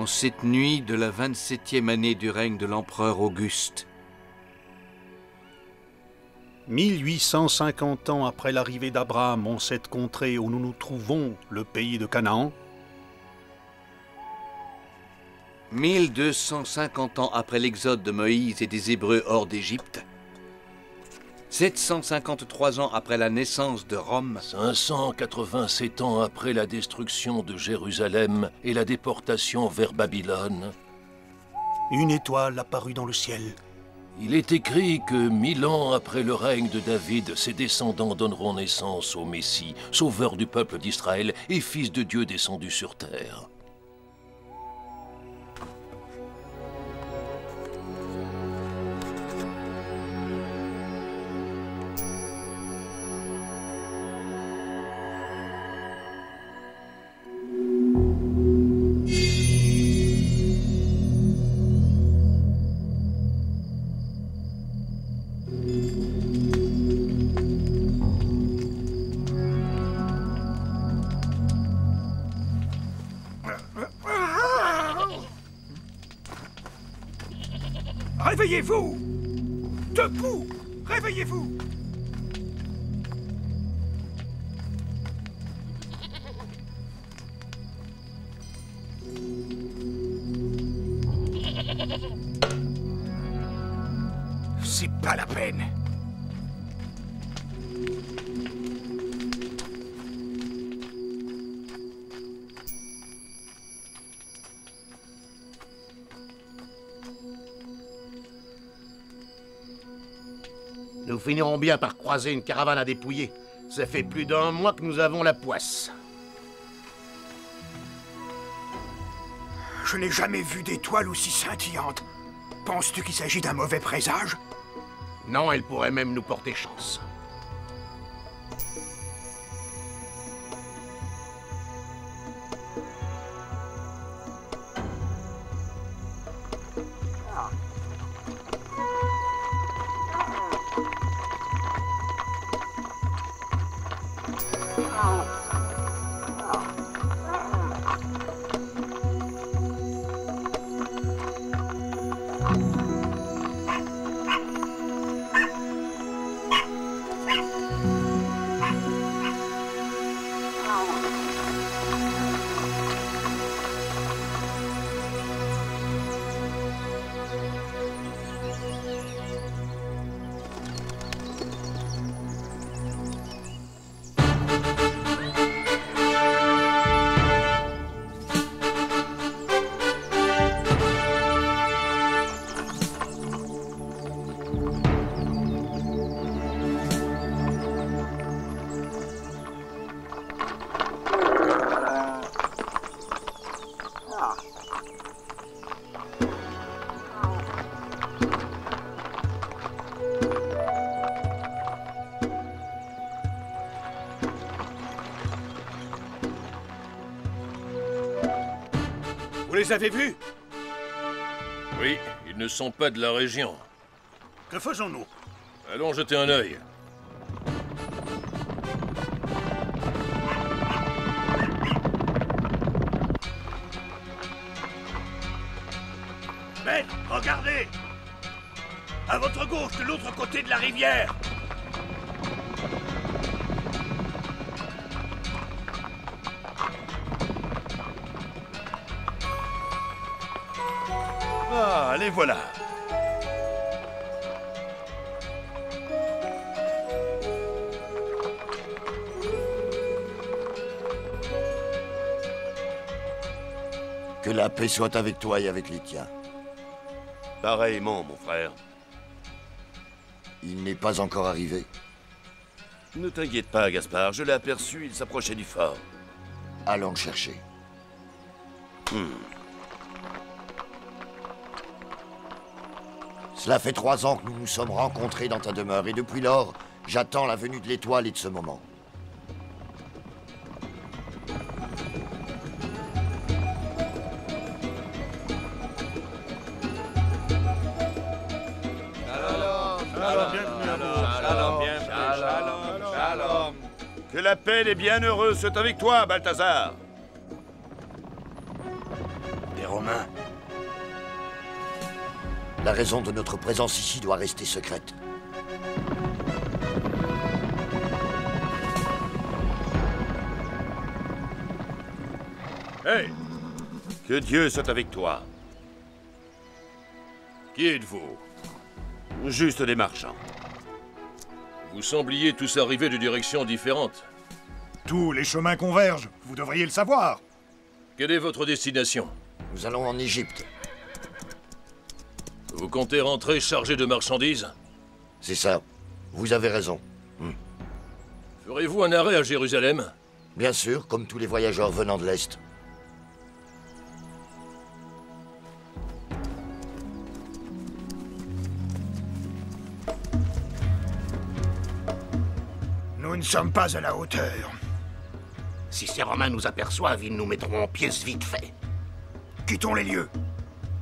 en cette nuit de la 27e année du règne de l'empereur Auguste. 1850 ans après l'arrivée d'Abraham en cette contrée où nous nous trouvons, le pays de Canaan. 1250 ans après l'exode de Moïse et des Hébreux hors d'Égypte. 753 ans après la naissance de Rome. 587 ans après la destruction de Jérusalem et la déportation vers Babylone. Une étoile apparut dans le ciel. Il est écrit que 1000 ans après le règne de David, ses descendants donneront naissance au Messie, sauveur du peuple d'Israël et fils de Dieu descendu sur terre. Réveillez-vous! Debout! Réveillez-vous! C'est pas la peine. Nous finirons bien par croiser une caravane à dépouiller. Ça fait plus d'1 mois que nous avons la poisse. Je n'ai jamais vu d'étoile aussi scintillante. Penses-tu qu'il s'agit d'un mauvais présage? Non, elle pourrait même nous porter chance. Vous les avez vus? Oui, ils ne sont pas de la région. Que faisons-nous? Allons jeter un œil. Mais, regardez! À votre gauche, de l'autre côté de la rivière! Ah, les voilà. Que la paix soit avec toi et avec les tiens. Pareillement, mon frère. Il n'est pas encore arrivé. Ne t'inquiète pas, Gaspard. Je l'ai aperçu, il s'approchait du fort. Allons le chercher. Cela fait 3 ans que nous nous sommes rencontrés dans ta demeure, et depuis lors, j'attends la venue de l'étoile et de ce moment. Que la paix et les bienheureux soient avec toi, Balthazar. des Romains. La raison de notre présence ici doit rester secrète. Hey! Que Dieu soit avec toi. Qui êtes-vous? Juste des marchands. Vous sembliez tous arriver de directions différentes. Tous les chemins convergent, vous devriez le savoir. Quelle est votre destination? Nous allons en Égypte. Vous comptez rentrer chargé de marchandises? C'est ça. Vous avez raison. Ferez-vous un arrêt à Jérusalem? Bien sûr, comme tous les voyageurs venant de l'Est. Nous ne sommes pas à la hauteur. Si ces Romains nous aperçoivent, ils nous mettront en pièces vite fait. Quittons les lieux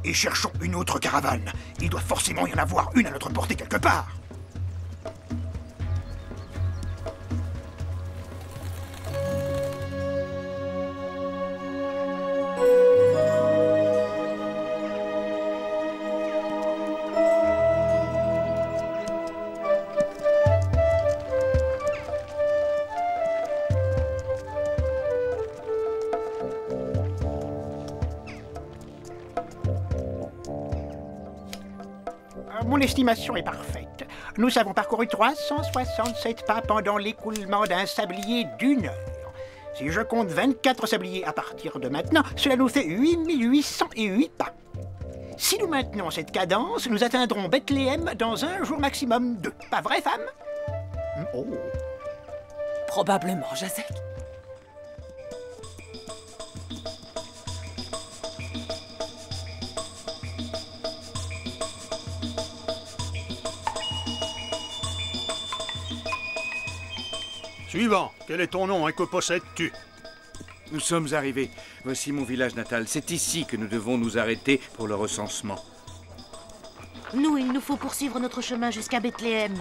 et cherchons une autre caravane. Il doit forcément y en avoir une à notre portée quelque part. Mon estimation est parfaite. Nous avons parcouru 367 pas pendant l'écoulement d'un sablier d'1 heure. Si je compte 24 sabliers à partir de maintenant, cela nous fait 8808 pas. Si nous maintenons cette cadence, nous atteindrons Bethléem dans un jour maximum 2. Pas vrai, femme? Oh. Probablement, Jacek. Suivant, quel est ton nom et que possèdes-tu? Nous sommes arrivés. Voici mon village natal. C'est ici que nous devons nous arrêter pour le recensement. Nous, il nous faut poursuivre notre chemin jusqu'à Bethléem.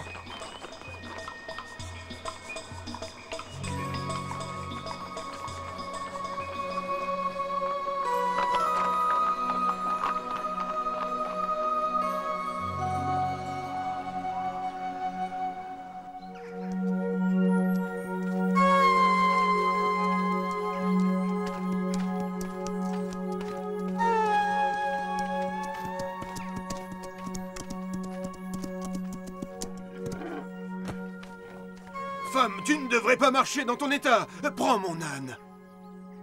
Femme, tu ne devrais pas marcher dans ton état. Prends mon âne.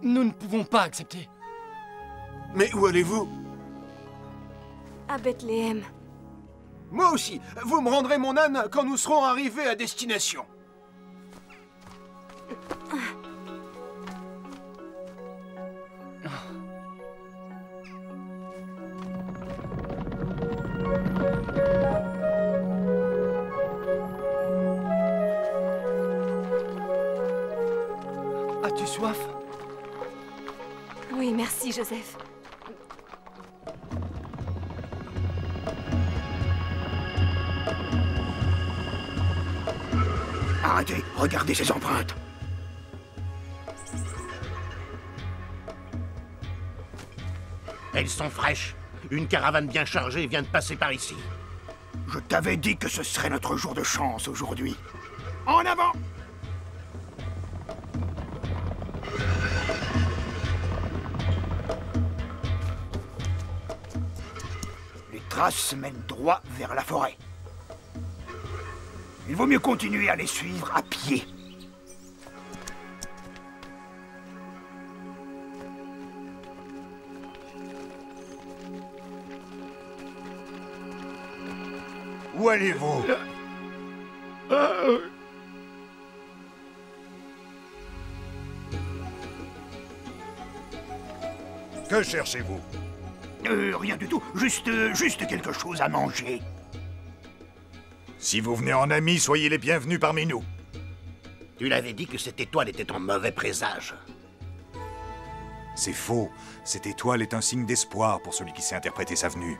Nous ne pouvons pas accepter. Mais où allez-vous? À Bethléem. Moi aussi. Vous me rendrez mon âne quand nous serons arrivés à destination. As-tu soif? Oui, merci, Joseph. Arrêtez, regardez ces empreintes. Elles sont fraîches. Une caravane bien chargée vient de passer par ici. Je t'avais dit que ce serait notre jour de chance aujourd'hui. En avant! Les traces mènent droit vers la forêt. Il vaut mieux continuer à les suivre à pied. Où allez-vous? Que cherchez-vous? Rien du tout. Juste quelque chose à manger. Si vous venez en ami, soyez les bienvenus parmi nous. Tu l'avais dit que cette étoile était en mauvais présage. C'est faux. Cette étoile est un signe d'espoir pour celui qui sait interpréter sa venue.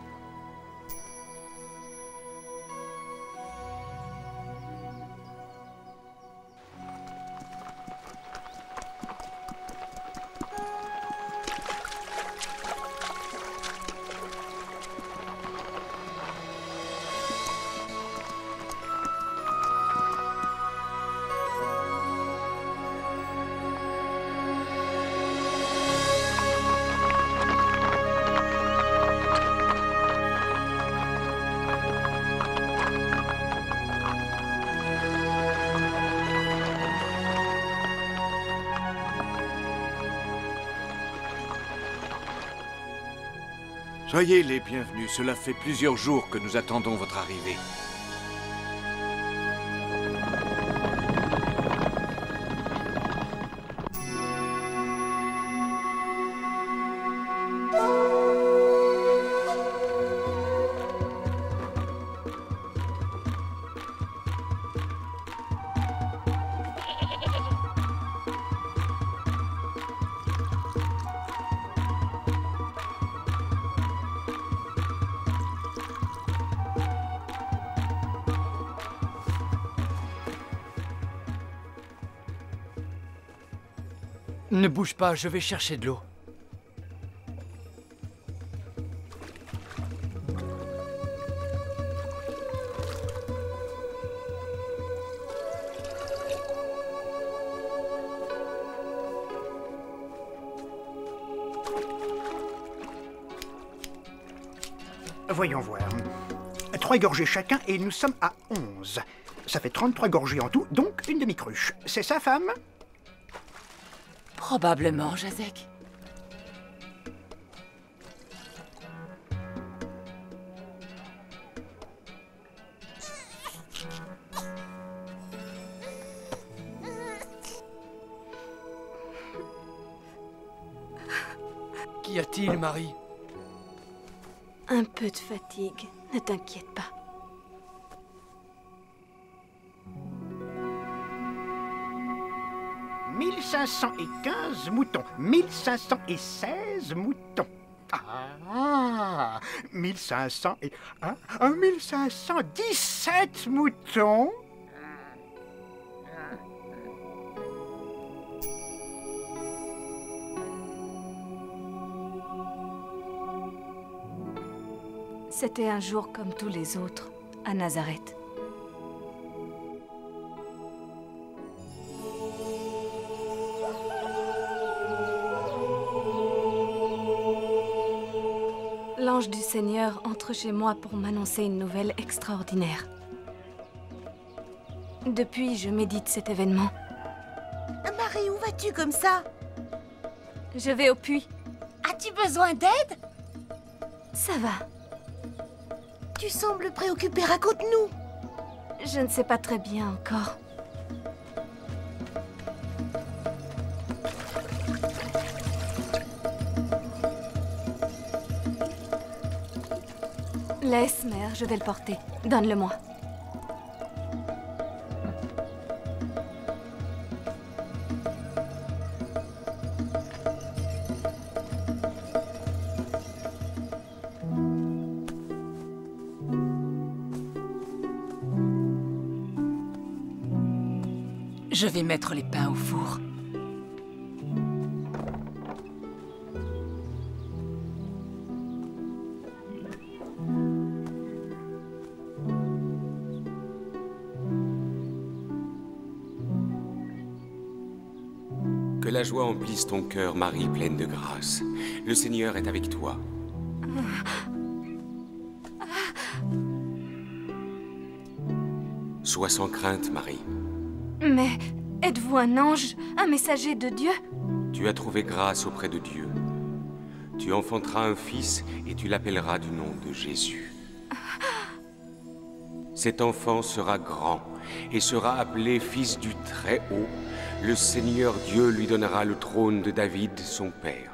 Soyez les bienvenus. Cela fait plusieurs jours que nous attendons votre arrivée. Ne bouge pas, je vais chercher de l'eau. Voyons voir. 3 gorgées chacun et nous sommes à 11. Ça fait 33 gorgées en tout, donc une demi-cruche. C'est ça, femme? Probablement, Jacek. Qu'y a-t-il, Marie? Un peu de fatigue, ne t'inquiète pas. « 1515 moutons, 1516 moutons. Ah, 1500 et... 1517 moutons. C'était un jour comme tous les autres, à Nazareth. L'ange du Seigneur entre chez moi pour m'annoncer une nouvelle extraordinaire. Depuis, je médite cet événement. Marie, où vas-tu comme ça? Je vais au puits. As-tu besoin d'aide? Ça va. Tu sembles préoccupée, raconte-nous. Je ne sais pas très bien encore. Laisse, mère, je vais le porter. Donne-le-moi. Je vais mettre les pains au four. Que la joie emplisse ton cœur, Marie, pleine de grâce. Le Seigneur est avec toi. Sois sans crainte, Marie. Mais êtes-vous un ange, un messager de Dieu? Tu as trouvé grâce auprès de Dieu. Tu enfanteras un fils et tu l'appelleras du nom de Jésus. Cet enfant sera grand et sera appelé fils du Très-Haut. Le Seigneur Dieu lui donnera le trône de David, son père.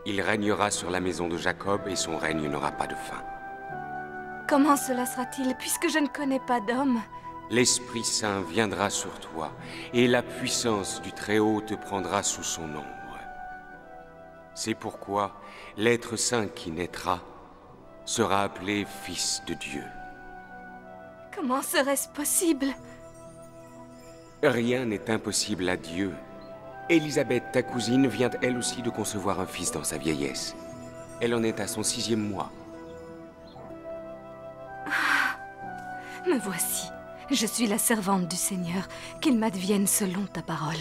Il régnera sur la maison de Jacob et son règne n'aura pas de fin. Comment cela sera-t-il, puisque je ne connais pas d'homme? L'Esprit Saint viendra sur toi, et la puissance du Très-Haut te prendra sous son ombre. C'est pourquoi l'être saint qui naîtra sera appelé Fils de Dieu. Comment serait-ce possible? Rien n'est impossible à Dieu. Élisabeth, ta cousine, vient elle aussi de concevoir un fils dans sa vieillesse. Elle en est à son 6e mois. Me voici. Je suis la servante du Seigneur. Qu'il m'advienne selon ta parole.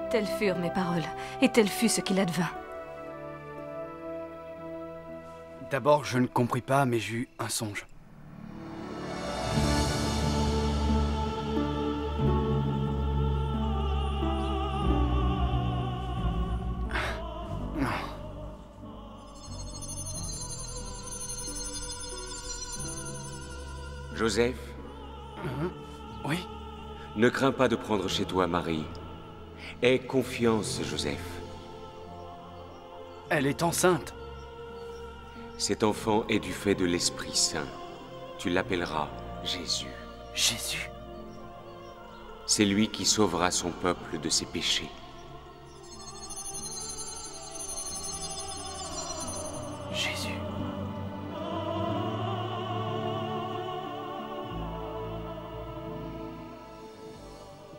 Telles furent mes paroles, et tel fut ce qu'il advint. D'abord, je ne compris pas, mais j'eus un songe. Joseph? Oui? Ne crains pas de prendre chez toi Marie. Aie confiance, Joseph. Elle est enceinte. Cet enfant est du fait de l'Esprit Saint. Tu l'appelleras Jésus. Jésus? C'est lui qui sauvera son peuple de ses péchés. Jésus.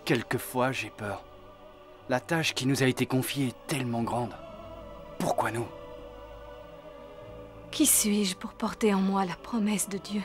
Quelquefois, j'ai peur. La tâche qui nous a été confiée est tellement grande. Pourquoi nous? Qui suis-je pour porter en moi la promesse de Dieu?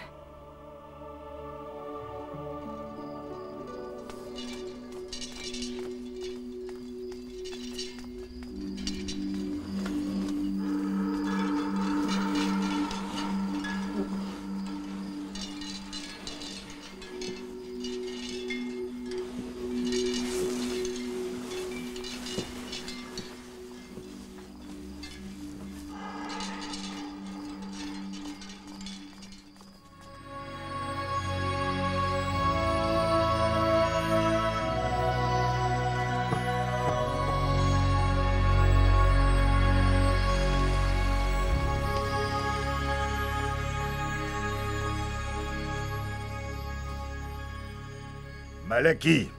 Malachie!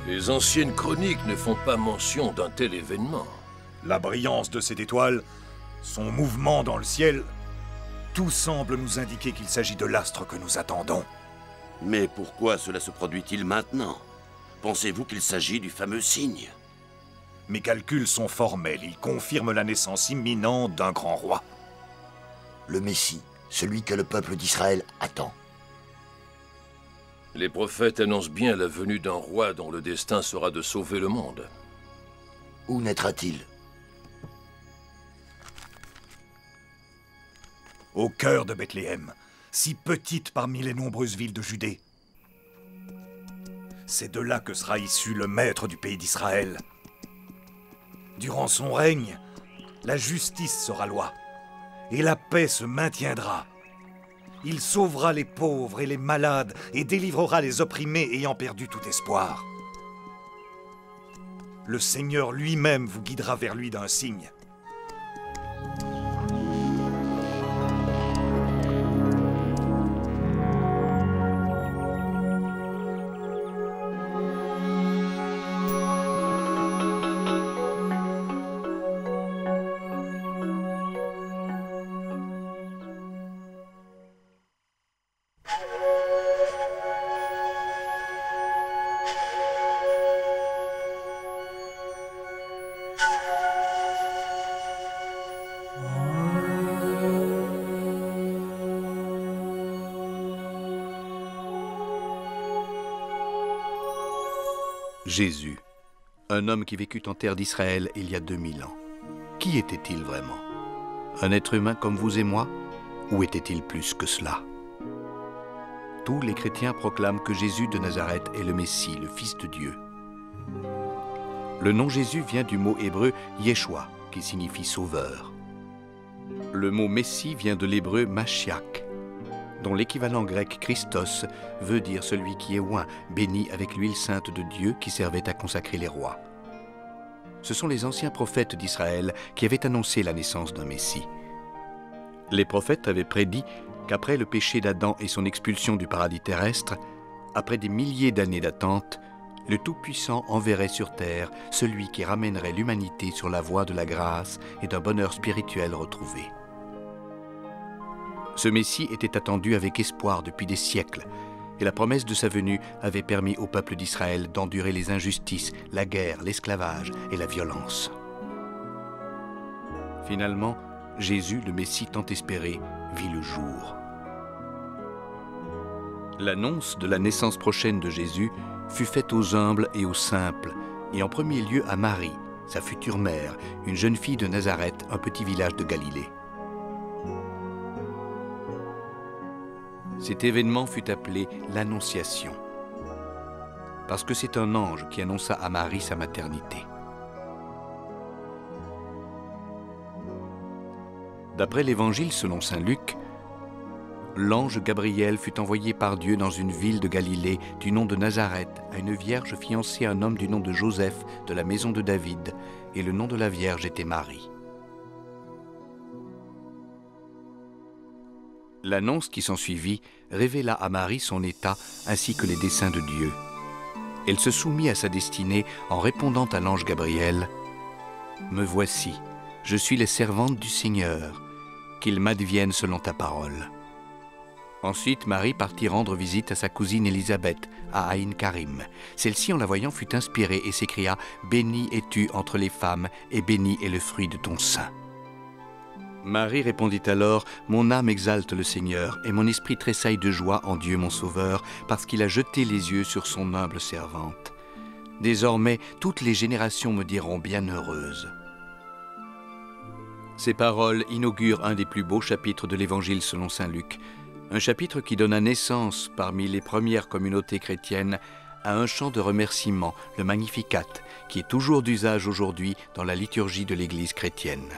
Les anciennes chroniques ne font pas mention d'un tel événement. La brillance de cette étoile, son mouvement dans le ciel, tout semble nous indiquer qu'il s'agit de l'astre que nous attendons. Mais pourquoi cela se produit-il maintenant? Pensez-vous qu'il s'agit du fameux signe? Mes calculs sont formels, ils confirment la naissance imminente d'un grand roi. Le Messie, celui que le peuple d'Israël attend. Les prophètes annoncent bien la venue d'un roi dont le destin sera de sauver le monde. Où naîtra-t-il? Au cœur de Bethléem, si petite parmi les nombreuses villes de Judée. C'est de là que sera issu le maître du pays d'Israël. Durant son règne, la justice sera loi, et la paix se maintiendra. Il sauvera les pauvres et les malades, et délivrera les opprimés ayant perdu tout espoir. Le Seigneur lui-même vous guidera vers lui d'un signe. Jésus, un homme qui vécut en terre d'Israël il y a 2000 ans. Qui était-il vraiment? Un être humain comme vous et moi? Ou était-il plus que cela? Tous les chrétiens proclament que Jésus de Nazareth est le Messie, le Fils de Dieu. Le nom Jésus vient du mot hébreu Yeshua, qui signifie sauveur. Le mot Messie vient de l'hébreu Mashiach, dont l'équivalent grec Christos veut dire celui qui est oint, béni avec l'huile sainte de Dieu qui servait à consacrer les rois. Ce sont les anciens prophètes d'Israël qui avaient annoncé la naissance d'un Messie. Les prophètes avaient prédit qu'après le péché d'Adam et son expulsion du paradis terrestre, après des milliers d'années d'attente, le Tout-Puissant enverrait sur terre celui qui ramènerait l'humanité sur la voie de la grâce et d'un bonheur spirituel retrouvé. Ce Messie était attendu avec espoir depuis des siècles, et la promesse de sa venue avait permis au peuple d'Israël d'endurer les injustices, la guerre, l'esclavage et la violence. Finalement, Jésus, le Messie tant espéré, vit le jour. L'annonce de la naissance prochaine de Jésus fut faite aux humbles et aux simples, et en premier lieu à Marie, sa future mère, une jeune fille de Nazareth, un petit village de Galilée. Cet événement fut appelé l'Annonciation. parce que c'est un ange qui annonça à Marie sa maternité. D'après l'Évangile selon saint Luc, l'ange Gabriel fut envoyé par Dieu dans une ville de Galilée du nom de Nazareth à une vierge fiancée à un homme du nom de Joseph de la maison de David, et le nom de la vierge était Marie. L'annonce qui s'ensuivit révéla à Marie son état ainsi que les desseins de Dieu. Elle se soumit à sa destinée en répondant à l'ange Gabriel « Me voici, je suis la servante du Seigneur, qu'il m'advienne selon ta parole. » Ensuite, Marie partit rendre visite à sa cousine Élisabeth, à Aïn Karim. Celle-ci, en la voyant, fut inspirée et s'écria « Bénie es-tu entre les femmes, et béni est le fruit de ton sein. » Marie répondit alors « Mon âme exalte le Seigneur, et mon esprit tressaille de joie en Dieu mon Sauveur, parce qu'il a jeté les yeux sur son humble servante. Désormais, toutes les générations me diront bienheureuse. » Ces paroles inaugurent un des plus beaux chapitres de l'Évangile selon saint Luc. Un chapitre qui donna naissance, parmi les premières communautés chrétiennes, à un chant de remerciement, le Magnificat, qui est toujours d'usage aujourd'hui dans la liturgie de l'Église chrétienne.